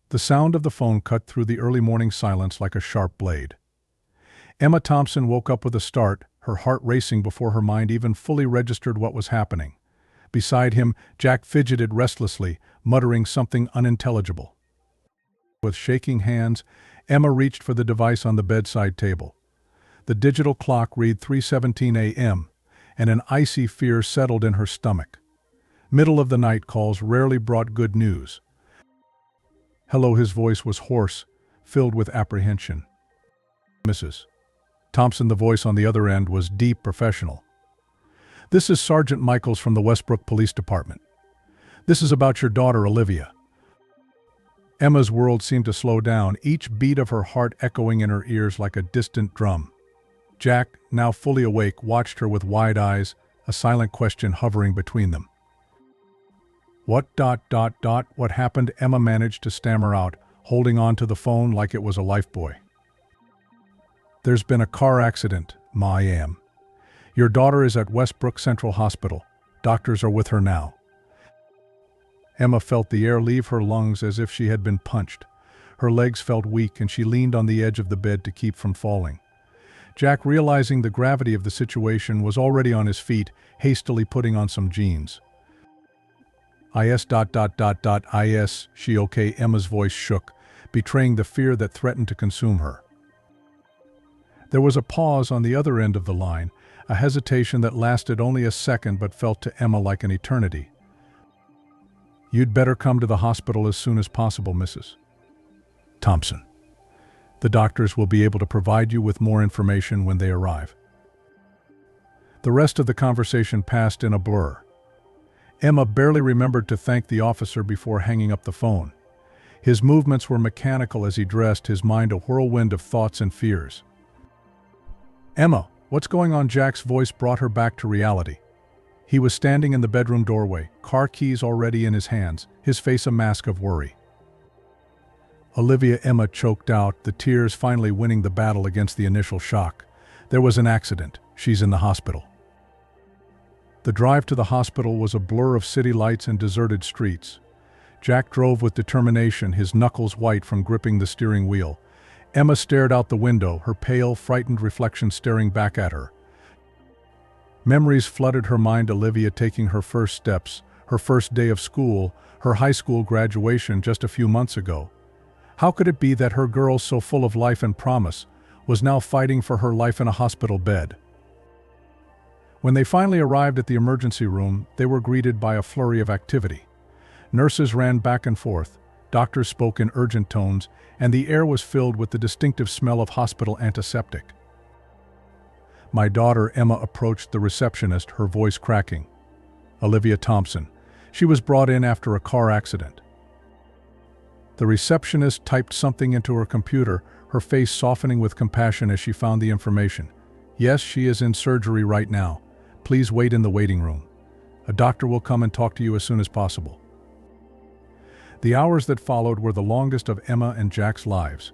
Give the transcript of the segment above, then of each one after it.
The sound of the phone cut through the early morning silence like a sharp blade. Emma Thompson woke up with a start, her heart racing before her mind even fully registered what was happening. Beside him, Jack fidgeted restlessly, muttering something unintelligible. With shaking hands, Emma reached for the device on the bedside table. The digital clock read 3:17 a.m., and an icy fear settled in her stomach. Middle-of-the-night calls rarely brought good news. "Hello," his voice was hoarse, filled with apprehension. "Mrs. Thompson," the voice on the other end was deep, professional. "This is Sergeant Michaels from the Westbrook Police Department. This is about your daughter, Olivia." Emma's world seemed to slow down, each beat of her heart echoing in her ears like a distant drum. Jack, now fully awake, watched her with wide eyes, a silent question hovering between them. What happened?" Emma managed to stammer out, holding on to the phone like it was a lifebuoy. "There's been a car accident, Ma. Your daughter is at Westbrook Central Hospital. Doctors are with her now." Emma felt the air leave her lungs as if she had been punched. Her legs felt weak and she leaned on the edge of the bed to keep from falling. Jack, realizing the gravity of the situation, was already on his feet, hastily putting on some jeans. "Is. She okay?" Emma's voice shook, betraying the fear that threatened to consume her. There was a pause on the other end of the line, a hesitation that lasted only a second but felt to Emma like an eternity. "You'd better come to the hospital as soon as possible, Mrs. Thompson. The doctors will be able to provide you with more information when they arrive." The rest of the conversation passed in a blur. Emma barely remembered to thank the officer before hanging up the phone. His movements were mechanical as he dressed, his mind a whirlwind of thoughts and fears. "Emma, what's going on?" Jack's voice brought her back to reality. He was standing in the bedroom doorway, car keys already in his hands, his face a mask of worry. "Olivia," Emma choked out, the tears finally winning the battle against the initial shock. "There was an accident. She's in the hospital." The drive to the hospital was a blur of city lights and deserted streets. Jack drove with determination, his knuckles white from gripping the steering wheel. Emma stared out the window, her pale, frightened reflection staring back at her. Memories flooded her mind, Olivia taking her first steps, her first day of school, her high school graduation just a few months ago. How could it be that her girl, so full of life and promise, was now fighting for her life in a hospital bed? When they finally arrived at the emergency room, they were greeted by a flurry of activity. Nurses ran back and forth, doctors spoke in urgent tones, and the air was filled with the distinctive smell of hospital antiseptic. "My daughter," Emma approached the receptionist, her voice cracking. "Olivia Thompson. She was brought in after a car accident." The receptionist typed something into her computer, her face softening with compassion as she found the information. "Yes, she is in surgery right now. Please wait in the waiting room. A doctor will come and talk to you as soon as possible." The hours that followed were the longest of Emma and Jack's lives.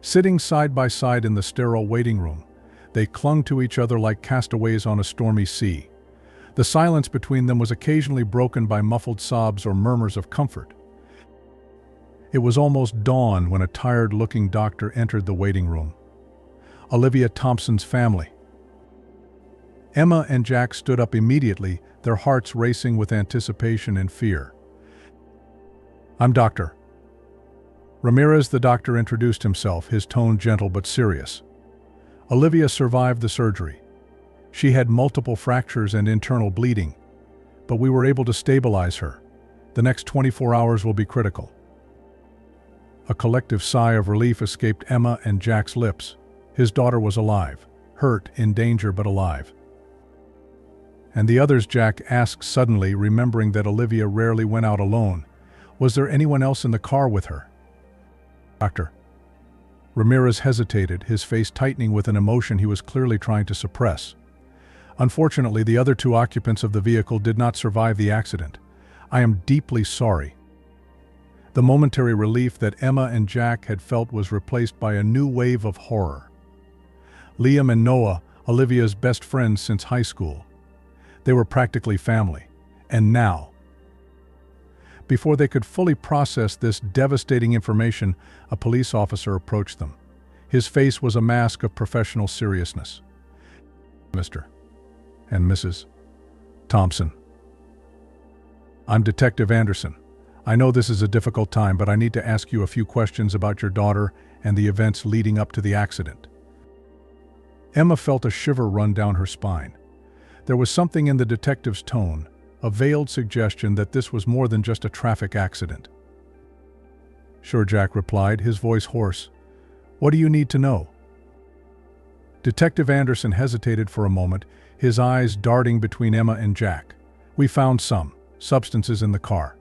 Sitting side by side in the sterile waiting room, they clung to each other like castaways on a stormy sea. The silence between them was occasionally broken by muffled sobs or murmurs of comfort. It was almost dawn when a tired-looking doctor entered the waiting room. Olivia Thompson's family. Emma and Jack stood up immediately, their hearts racing with anticipation and fear. "I'm Dr. Ramirez," the doctor introduced himself, his tone gentle but serious. "Olivia survived the surgery. She had multiple fractures and internal bleeding, but we were able to stabilize her. The next 24 hours will be critical." A collective sigh of relief escaped Emma and Jack's lips. His daughter was alive, hurt, in danger, but alive. "And the others?" Jack asked suddenly, remembering that Olivia rarely went out alone. "Was there anyone else in the car with her?" "Dr. Ramirez hesitated, his face tightening with an emotion he was clearly trying to suppress. "Unfortunately, the other two occupants of the vehicle did not survive the accident. I am deeply sorry." The momentary relief that Emma and Jack had felt was replaced by a new wave of horror. Liam and Noah, Olivia's best friends since high school. They were practically family. And now. Before they could fully process this devastating information, a police officer approached them. His face was a mask of professional seriousness. Mr. and Mrs. Thompson. I'm Detective Anderson. I know this is a difficult time, but I need to ask you a few questions about your daughter and the events leading up to the accident. Emma felt a shiver run down her spine. There was something in the detective's tone, a veiled suggestion that this was more than just a traffic accident. Sure, Jack replied, his voice hoarse. What do you need to know? Detective Anderson hesitated for a moment, his eyes darting between Emma and Jack. We found some substances in the car,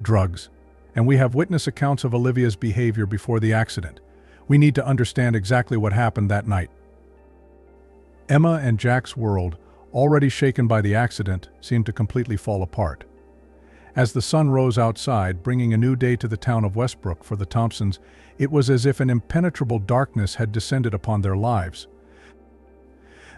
drugs, and we have witness accounts of Olivia's behavior before the accident. We need to understand exactly what happened that night. Emma and Jack's world, already shaken by the accident, seemed to completely fall apart. As the sun rose outside, bringing a new day to the town of Westbrook for the Thompsons, it was as if an impenetrable darkness had descended upon their lives.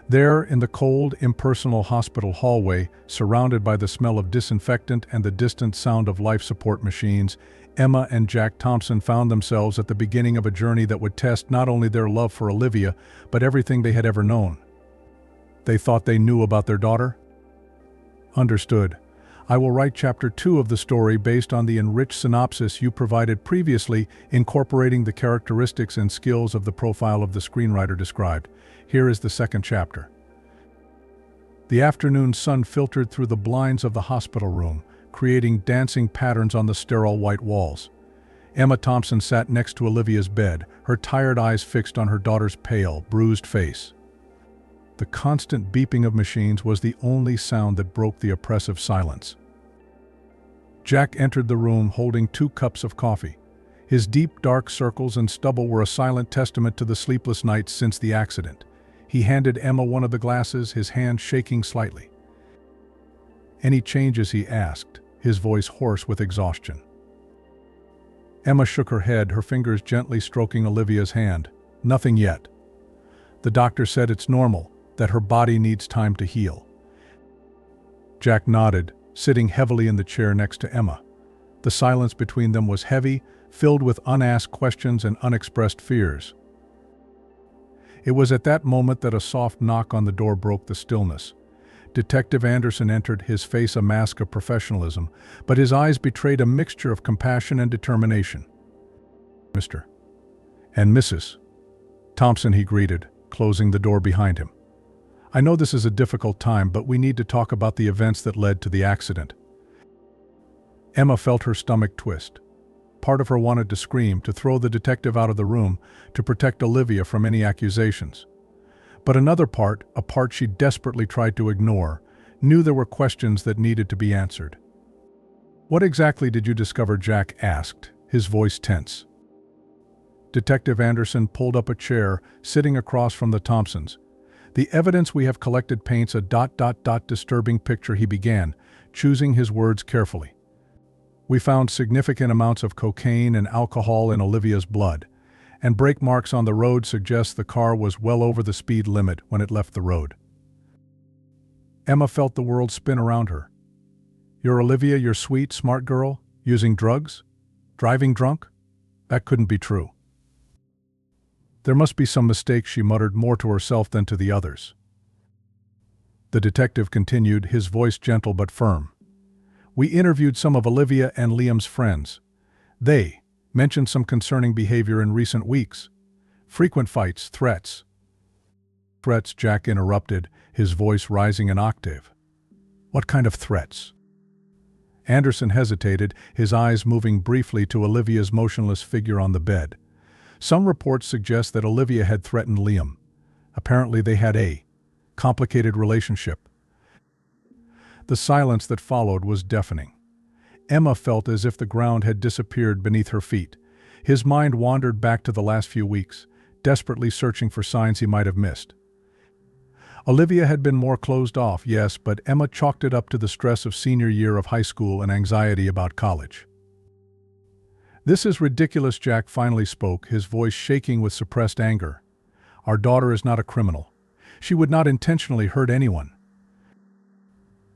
There, in the cold, impersonal hospital hallway, surrounded by the smell of disinfectant and the distant sound of life support machines, Emma and Jack Thompson found themselves at the beginning of a journey that would test not only their love for Olivia, but everything they had ever known. They thought they knew about their daughter? Understood. I will write Chapter 2 of the story based on the enriched synopsis you provided previously, incorporating the characteristics and skills of the profile of the screenwriter described. Here is the second chapter. The afternoon sun filtered through the blinds of the hospital room, creating dancing patterns on the sterile white walls. Emma Thompson sat next to Olivia's bed, her tired eyes fixed on her daughter's pale, bruised face. The constant beeping of machines was the only sound that broke the oppressive silence. Jack entered the room holding 2 cups of coffee. His deep, dark circles and stubble were a silent testament to the sleepless nights since the accident. He handed Emma one of the glasses, his hand shaking slightly. Any changes, he asked, his voice hoarse with exhaustion. Emma shook her head, her fingers gently stroking Olivia's hand. Nothing yet. The doctor said it's normal, that her body needs time to heal. Jack nodded, sitting heavily in the chair next to Emma. The silence between them was heavy, filled with unasked questions and unexpressed fears. It was at that moment that a soft knock on the door broke the stillness. Detective Anderson entered, his face a mask of professionalism, but his eyes betrayed a mixture of compassion and determination. Mr. and Mrs. Thompson, he greeted, closing the door behind him. I know this is a difficult time, but we need to talk about the events that led to the accident. Emma felt her stomach twist. Part of her wanted to scream, to throw the detective out of the room, to protect Olivia from any accusations. But another part, a part she desperately tried to ignore, knew there were questions that needed to be answered. What exactly did you discover? Jack asked, his voice tense. Detective Anderson pulled up a chair, sitting across from the Thompsons. The evidence we have collected paints a disturbing picture, he began, choosing his words carefully. We found significant amounts of cocaine and alcohol in Olivia's blood, and brake marks on the road suggest the car was well over the speed limit when it left the road. Emma felt the world spin around her. Your Olivia, your sweet, smart girl, using drugs? Driving drunk? That couldn't be true. There must be some mistake, she muttered, more to herself than to the others. The detective continued, his voice gentle but firm. We interviewed some of Olivia and Liam's friends. They mentioned some concerning behavior in recent weeks. Frequent fights, threats. Threats, Jack interrupted, his voice rising an octave. What kind of threats? Anderson hesitated, his eyes moving briefly to Olivia's motionless figure on the bed. Some reports suggest that Olivia had threatened Liam. Apparently they had a complicated relationship. The silence that followed was deafening. Emma felt as if the ground had disappeared beneath her feet. His mind wandered back to the last few weeks, desperately searching for signs he might have missed. Olivia had been more closed off, yes, but Emma chalked it up to the stress of senior year of high school and anxiety about college. This is ridiculous, Jack finally spoke, his voice shaking with suppressed anger. Our daughter is not a criminal. She would not intentionally hurt anyone.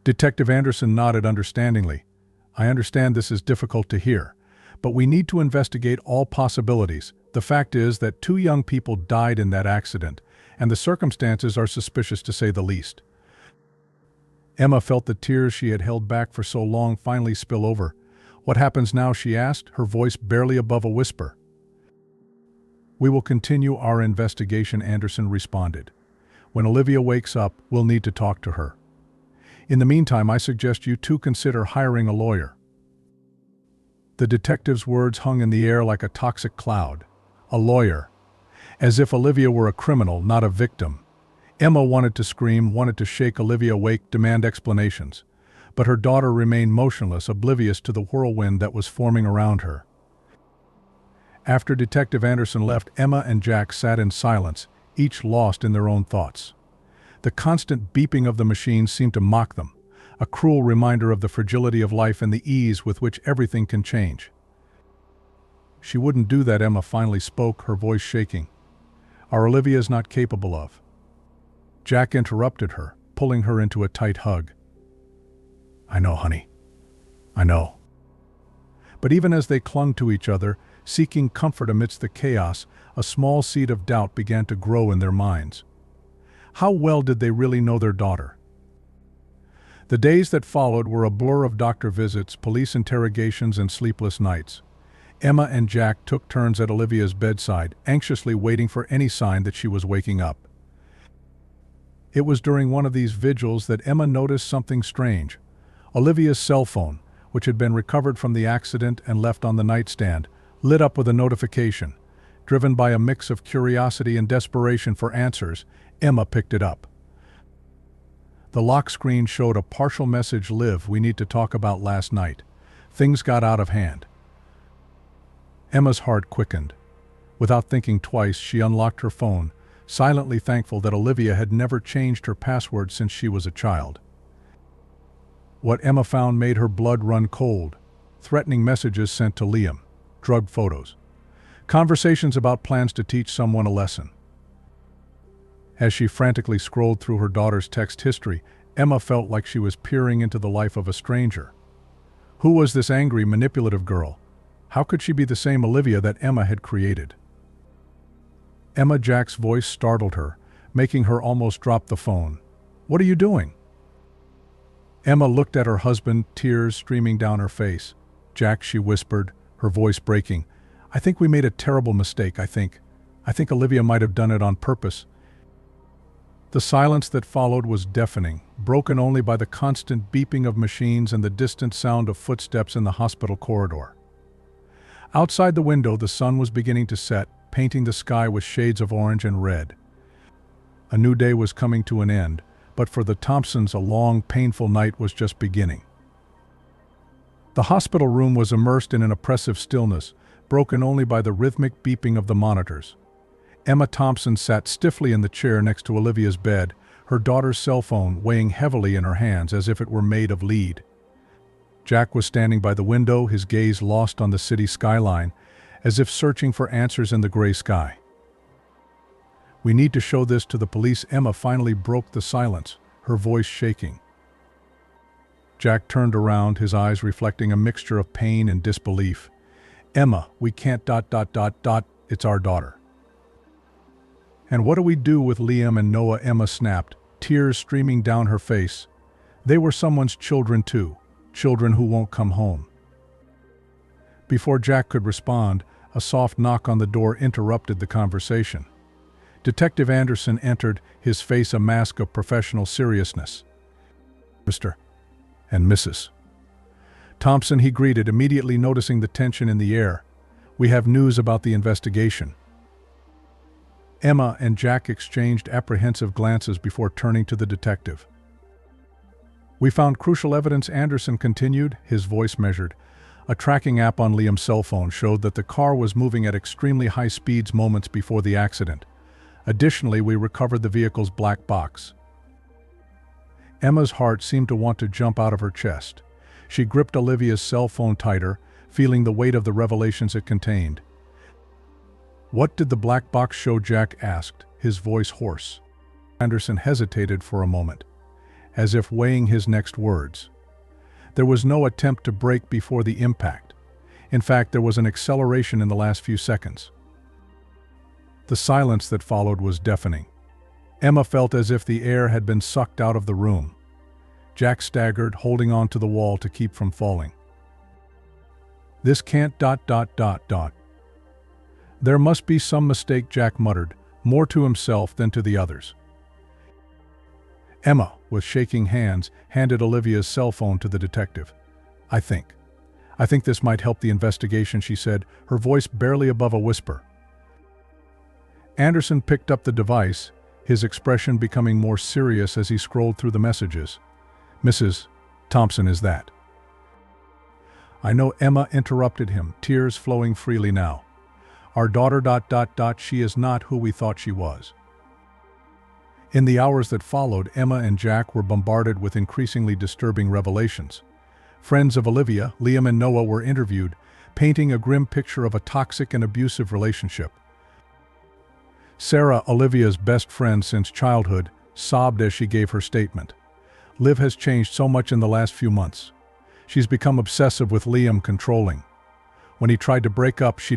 Detective Anderson nodded understandingly. I understand this is difficult to hear, but we need to investigate all possibilities. The fact is that 2 young people died in that accident, and the circumstances are suspicious to say the least. Emma felt the tears she had held back for so long finally spill over. What happens now, she asked, her voice barely above a whisper. We will continue our investigation, Anderson responded. When Olivia wakes up, we'll need to talk to her. In the meantime, I suggest you 2 consider hiring a lawyer. The detective's words hung in the air like a toxic cloud. A lawyer. As if Olivia were a criminal, not a victim. Emma wanted to scream, wanted to shake Olivia awake, demand explanations. But her daughter remained motionless, oblivious to the whirlwind that was forming around her. After Detective Anderson left, Emma and Jack sat in silence, each lost in their own thoughts. The constant beeping of the machines seemed to mock them, a cruel reminder of the fragility of life and the ease with which everything can change. She wouldn't do that, Emma finally spoke, her voice shaking. Our Olivia is not capable of. Jack interrupted her, pulling her into a tight hug. I know, honey. I know. But even as they clung to each other, seeking comfort amidst the chaos, a small seed of doubt began to grow in their minds. How well did they really know their daughter? The days that followed were a blur of doctor visits, police interrogations, and sleepless nights. Emma and Jack took turns at Olivia's bedside, anxiously waiting for any sign that she was waking up. It was during one of these vigils that Emma noticed something strange. Olivia's cell phone, which had been recovered from the accident and left on the nightstand, lit up with a notification. Driven by a mix of curiosity and desperation for answers, Emma picked it up. The lock screen showed a partial message: Liv, we need to talk about last night. Things got out of hand. Emma's heart quickened. Without thinking twice, she unlocked her phone, silently thankful that Olivia had never changed her password since she was a child. What Emma found made her blood run cold. Threatening messages sent to Liam, drug photos, conversations about plans to teach someone a lesson. As she frantically scrolled through her daughter's text history, Emma felt like she was peering into the life of a stranger. Who was this angry, manipulative girl? How could she be the same Olivia that Emma had created? Jack's voice startled her, making her almost drop the phone. What are you doing? Emma looked at her husband, tears streaming down her face. Jack, she whispered, her voice breaking. I think we made a terrible mistake, I think Olivia might have done it on purpose. The silence that followed was deafening, broken only by the constant beeping of machines and the distant sound of footsteps in the hospital corridor. Outside the window, the sun was beginning to set, painting the sky with shades of orange and red. A new day was coming to an end, but for the Thompsons, a long, painful night was just beginning. The hospital room was immersed in an oppressive stillness, broken only by the rhythmic beeping of the monitors. Emma Thompson sat stiffly in the chair next to Olivia's bed, her daughter's cell phone weighing heavily in her hands as if it were made of lead. Jack was standing by the window, his gaze lost on the city skyline, as if searching for answers in the gray sky. We need to show this to the police. Emma finally broke the silence, her voice shaking. Jack turned around, his eyes reflecting a mixture of pain and disbelief. Emma, we can't ... It's our daughter. And what do we do with Liam and Noah? Emma snapped, tears streaming down her face. They were someone's children too, children who won't come home. Before Jack could respond, a soft knock on the door interrupted the conversation. Detective Anderson entered, his face a mask of professional seriousness. Mr. and Mrs. Thompson, he greeted, immediately noticing the tension in the air. We have news about the investigation. Emma and Jack exchanged apprehensive glances before turning to the detective. We found crucial evidence, Anderson continued, his voice measured. A tracking app on Liam's cell phone showed that the car was moving at extremely high speeds moments before the accident. Additionally, we recovered the vehicle's black box. Emma's heart seemed to want to jump out of her chest. She gripped Olivia's cell phone tighter, feeling the weight of the revelations it contained. What did the black box show? Jack asked, his voice hoarse. Anderson hesitated for a moment, as if weighing his next words. There was no attempt to brake before the impact. In fact, there was an acceleration in the last few seconds. The silence that followed was deafening. Emma felt as if the air had been sucked out of the room. Jack staggered, holding on to the wall to keep from falling. "This can't ... There must be some mistake," Jack muttered, more to himself than to the others. Emma, with shaking hands, handed Olivia's cell phone to the detective. I think this might help the investigation," she said, her voice barely above a whisper. Anderson picked up the device, his expression becoming more serious as he scrolled through the messages. "Mrs. Thompson, is that?" "I know," Emma interrupted him, tears flowing freely now. "Our daughter ... She is not who we thought she was." In the hours that followed, Emma and Jack were bombarded with increasingly disturbing revelations. Friends of Olivia, Liam and Noah, were interviewed, painting a grim picture of a toxic and abusive relationship. Sarah, Olivia's best friend since childhood, sobbed as she gave her statement. "Liv has changed so much in the last few months. She's become obsessive with Liam, controlling. When he tried to break up, she ...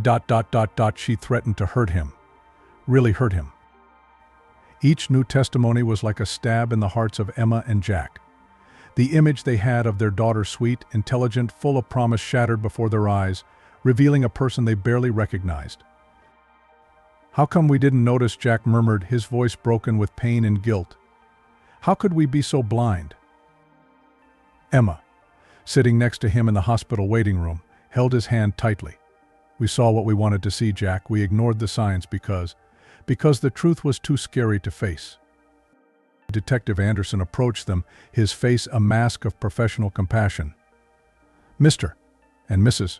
she threatened to hurt him. Really hurt him." Each new testimony was like a stab in the hearts of Emma and Jack. The image they had of their daughter, sweet, intelligent, full of promise, shattered before their eyes, revealing a person they barely recognized. "How come we didn't notice?" Jack murmured, his voice broken with pain and guilt. "How could we be so blind?" Emma, sitting next to him in the hospital waiting room, held his hand tightly. "We saw what we wanted to see, Jack. We ignored the signs because the truth was too scary to face." Detective Anderson approached them, his face a mask of professional compassion. "Mr. and Mrs.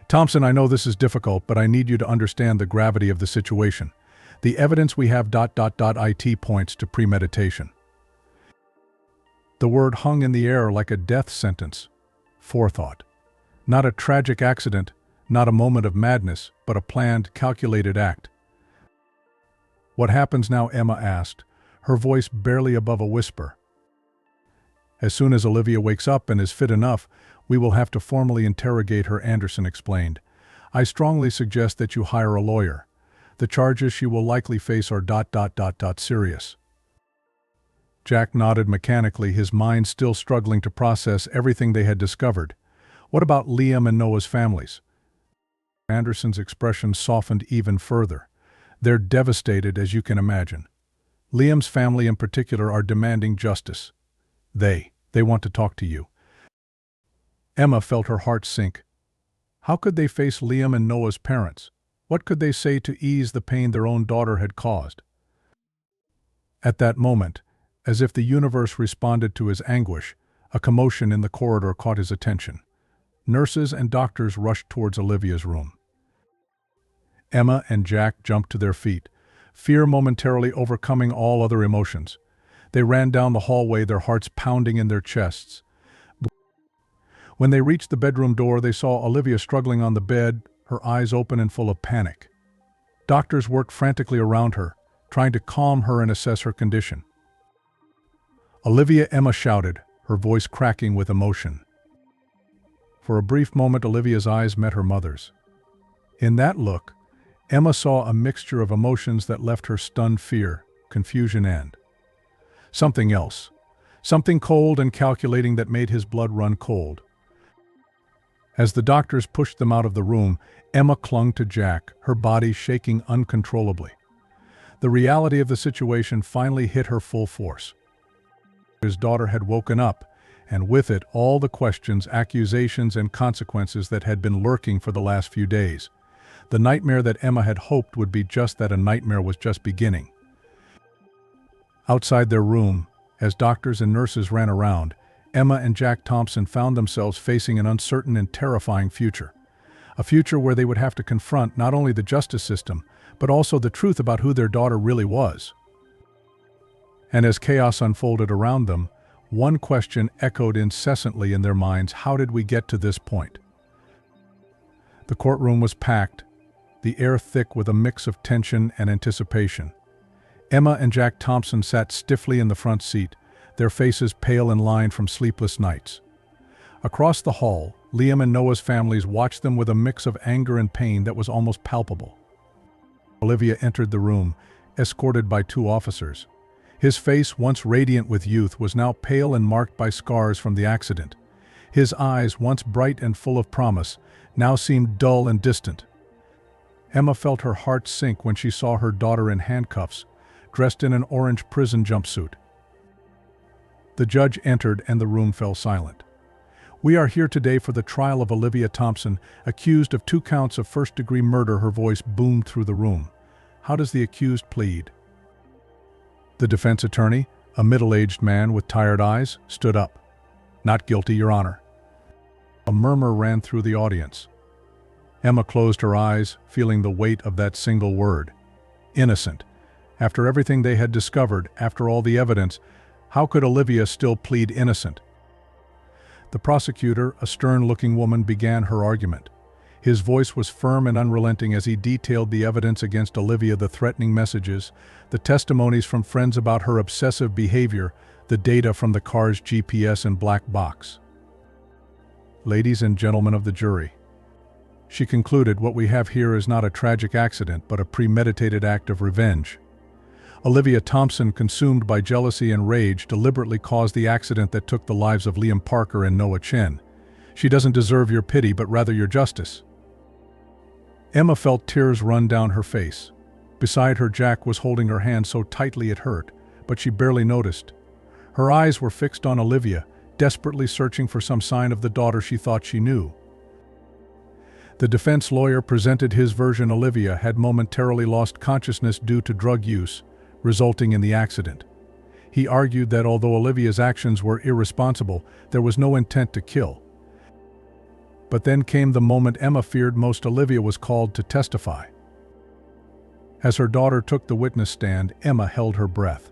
Thompson, I know this is difficult, but I need you to understand the gravity of the situation. The evidence we have ... it points to premeditation." The word hung in the air like a death sentence. Forethought. Not a tragic accident, not a moment of madness, but a planned, calculated act. "What happens now?" Emma asked, her voice barely above a whisper. "As soon as Olivia wakes up and is fit enough, we will have to formally interrogate her," Anderson explained. "I strongly suggest that you hire a lawyer. The charges she will likely face are ... serious." Jack nodded mechanically, his mind still struggling to process everything they had discovered. "What about Liam and Noah's families?" Anderson's expression softened even further. "They're devastated, as you can imagine. Liam's family in particular are demanding justice. They want to talk to you." Emma felt her heart sink. How could they face Liam and Noah's parents? What could they say to ease the pain their own daughter had caused? At that moment, as if the universe responded to his anguish, a commotion in the corridor caught his attention. Nurses and doctors rushed towards Olivia's room. Emma and Jack jumped to their feet, fear momentarily overcoming all other emotions. They ran down the hallway, their hearts pounding in their chests. When they reached the bedroom door, they saw Olivia struggling on the bed, her eyes open and full of panic. Doctors worked frantically around her, trying to calm her and assess her condition. "Olivia!" Emma shouted, her voice cracking with emotion. For a brief moment, Olivia's eyes met her mother's. In that look, Emma saw a mixture of emotions that left her stunned: fear, confusion, and something else. Something cold and calculating that made his blood run cold. As the doctors pushed them out of the room, Emma clung to Jack, her body shaking uncontrollably. The reality of the situation finally hit her full force. His daughter had woken up, and with it all the questions, accusations, and consequences that had been lurking for the last few days. The nightmare that Emma had hoped would be just that, a nightmare, was just beginning. Outside their room, as doctors and nurses ran around, Emma and Jack Thompson found themselves facing an uncertain and terrifying future. A future where they would have to confront not only the justice system, but also the truth about who their daughter really was. And as chaos unfolded around them, one question echoed incessantly in their minds: how did we get to this point? The courtroom was packed, the air thick with a mix of tension and anticipation. Emma and Jack Thompson sat stiffly in the front seat, their faces pale and lined from sleepless nights. Across the hall, Liam and Noah's families watched them with a mix of anger and pain that was almost palpable. Olivia entered the room, escorted by two officers. His face, once radiant with youth, was now pale and marked by scars from the accident. His eyes, once bright and full of promise, now seemed dull and distant. Emma felt her heart sink when she saw her daughter in handcuffs, dressed in an orange prison jumpsuit. The judge entered and the room fell silent. "We are here today for the trial of Olivia Thompson, accused of 2 counts of first-degree murder." Her voice boomed through the room. "How does the accused plead?" The defense attorney, a middle-aged man with tired eyes, stood up. "Not guilty, Your Honor." A murmur ran through the audience. Emma closed her eyes, feeling the weight of that single word. Innocent. After everything they had discovered, after all the evidence, how could Olivia still plead innocent? The prosecutor, a stern-looking woman, began her argument. His voice was firm and unrelenting as he detailed the evidence against Olivia, the threatening messages, the testimonies from friends about her obsessive behavior, the data from the car's GPS and black box. "Ladies and gentlemen of the jury," she concluded, "what we have here is not a tragic accident, but a premeditated act of revenge. Olivia Thompson, consumed by jealousy and rage, deliberately caused the accident that took the lives of Liam Parker and Noah Chen. She doesn't deserve your pity, but rather your justice." Emma felt tears run down her face. Beside her, Jack was holding her hand so tightly it hurt, but she barely noticed. Her eyes were fixed on Olivia, desperately searching for some sign of the daughter she thought she knew. The defense lawyer presented his version. Olivia had momentarily lost consciousness due to drug use, resulting in the accident. He argued that although Olivia's actions were irresponsible, there was no intent to kill. But then came the moment Emma feared most. Olivia was called to testify. As her daughter took the witness stand, Emma held her breath.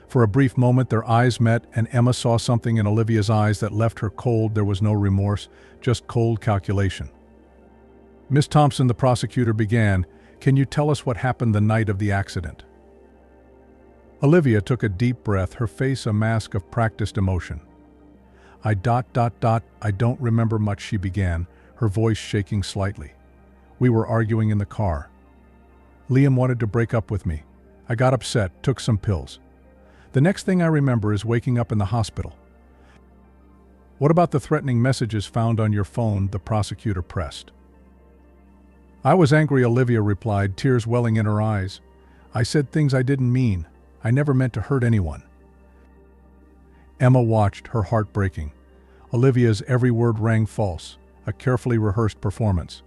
For a brief moment their eyes met, and Emma saw something in Olivia's eyes that left her cold. There was no remorse, just cold calculation. "Miss Thompson," the prosecutor began, "can you tell us what happened the night of the accident?" Olivia took a deep breath, her face a mask of practiced emotion. I don't remember much," she began, her voice shaking slightly. "We were arguing in the car. Liam wanted to break up with me. I got upset, took some pills. The next thing I remember is waking up in the hospital." "What about the threatening messages found on your phone?" the prosecutor pressed. "I was angry," Olivia replied, tears welling in her eyes. "I said things I didn't mean. I never meant to hurt anyone." Emma watched, her heart breaking. Olivia's every word rang false, a carefully rehearsed performance.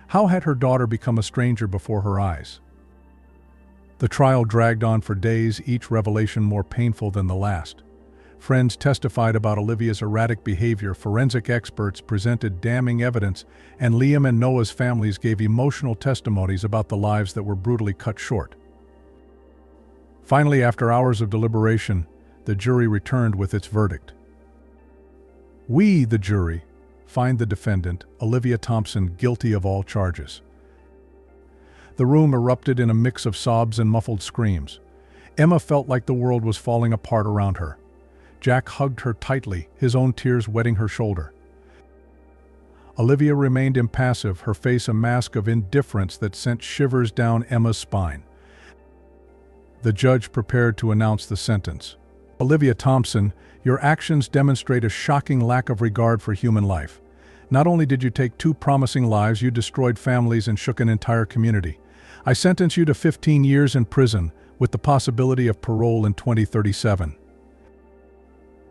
How had her daughter become a stranger before her eyes? The trial dragged on for days, each revelation more painful than the last. Friends testified about Olivia's erratic behavior, forensic experts presented damning evidence, and Liam and Noah's families gave emotional testimonies about the lives that were brutally cut short. Finally, after hours of deliberation, the jury returned with its verdict. "We, the jury, find the defendant, Olivia Thompson, guilty of all charges." The room erupted in a mix of sobs and muffled screams. Emma felt like the world was falling apart around her. Jack hugged her tightly, his own tears wetting her shoulder. Olivia remained impassive, her face a mask of indifference that sent shivers down Emma's spine. The judge prepared to announce the sentence. "Olivia Thompson, your actions demonstrate a shocking lack of regard for human life. Not only did you take 2 promising lives, you destroyed families and shook an entire community. I sentence you to 15 years in prison, with the possibility of parole in 2037.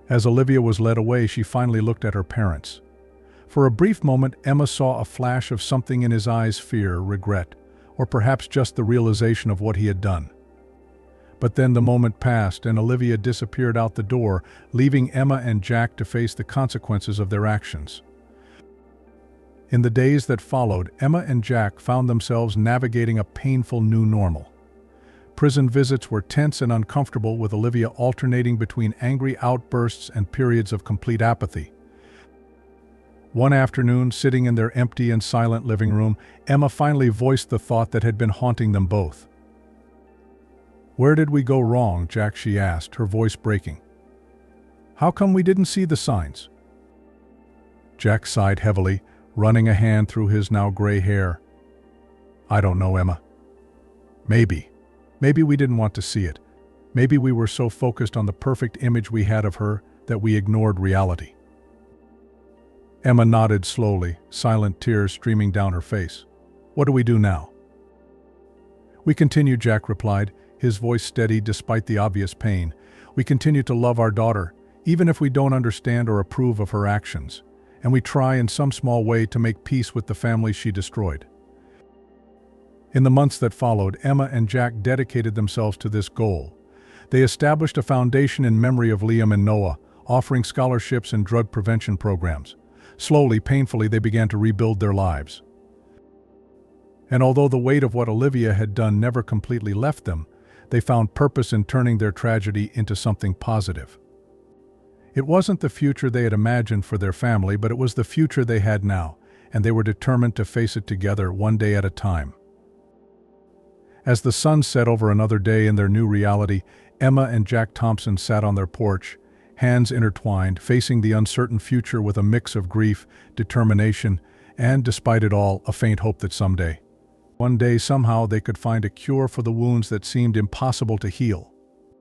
As Olivia was led away, she finally looked at her parents. For a brief moment, Emma saw a flash of something in his eyes: fear, regret, or perhaps just the realization of what he had done. But then the moment passed and Olivia disappeared out the door, leaving Emma and Jack to face the consequences of their actions. In the days that followed, Emma and Jack found themselves navigating a painful new normal. Prison visits were tense and uncomfortable, with Olivia alternating between angry outbursts and periods of complete apathy. One afternoon, sitting in their empty and silent living room, Emma finally voiced the thought that had been haunting them both. "Where did we go wrong, Jack?" she asked, her voice breaking. "How come we didn't see the signs?" Jack sighed heavily, running a hand through his now gray hair. I don't know, Emma. Maybe we didn't want to see it. Maybe we were so focused on the perfect image we had of her that we ignored reality. Emma nodded slowly, silent tears streaming down her face. What do we do now? We continue, Jack replied, his voice steady despite the obvious pain. We continue to love our daughter, even if we don't understand or approve of her actions, and we try in some small way to make peace with the family she destroyed. In the months that followed, Emma and Jack dedicated themselves to this goal. They established a foundation in memory of Liam and Noah, offering scholarships and drug prevention programs. Slowly, painfully, they began to rebuild their lives. And although the weight of what Olivia had done never completely left them, they found purpose in turning their tragedy into something positive. It wasn't the future they had imagined for their family, but it was the future they had now, and they were determined to face it together, one day at a time. As the sun set over another day in their new reality, Emma and Jack Thompson sat on their porch, hands intertwined, facing the uncertain future with a mix of grief, determination, and, despite it all, a faint hope that someday, one day, somehow they could find a cure for the wounds that seemed impossible to heal.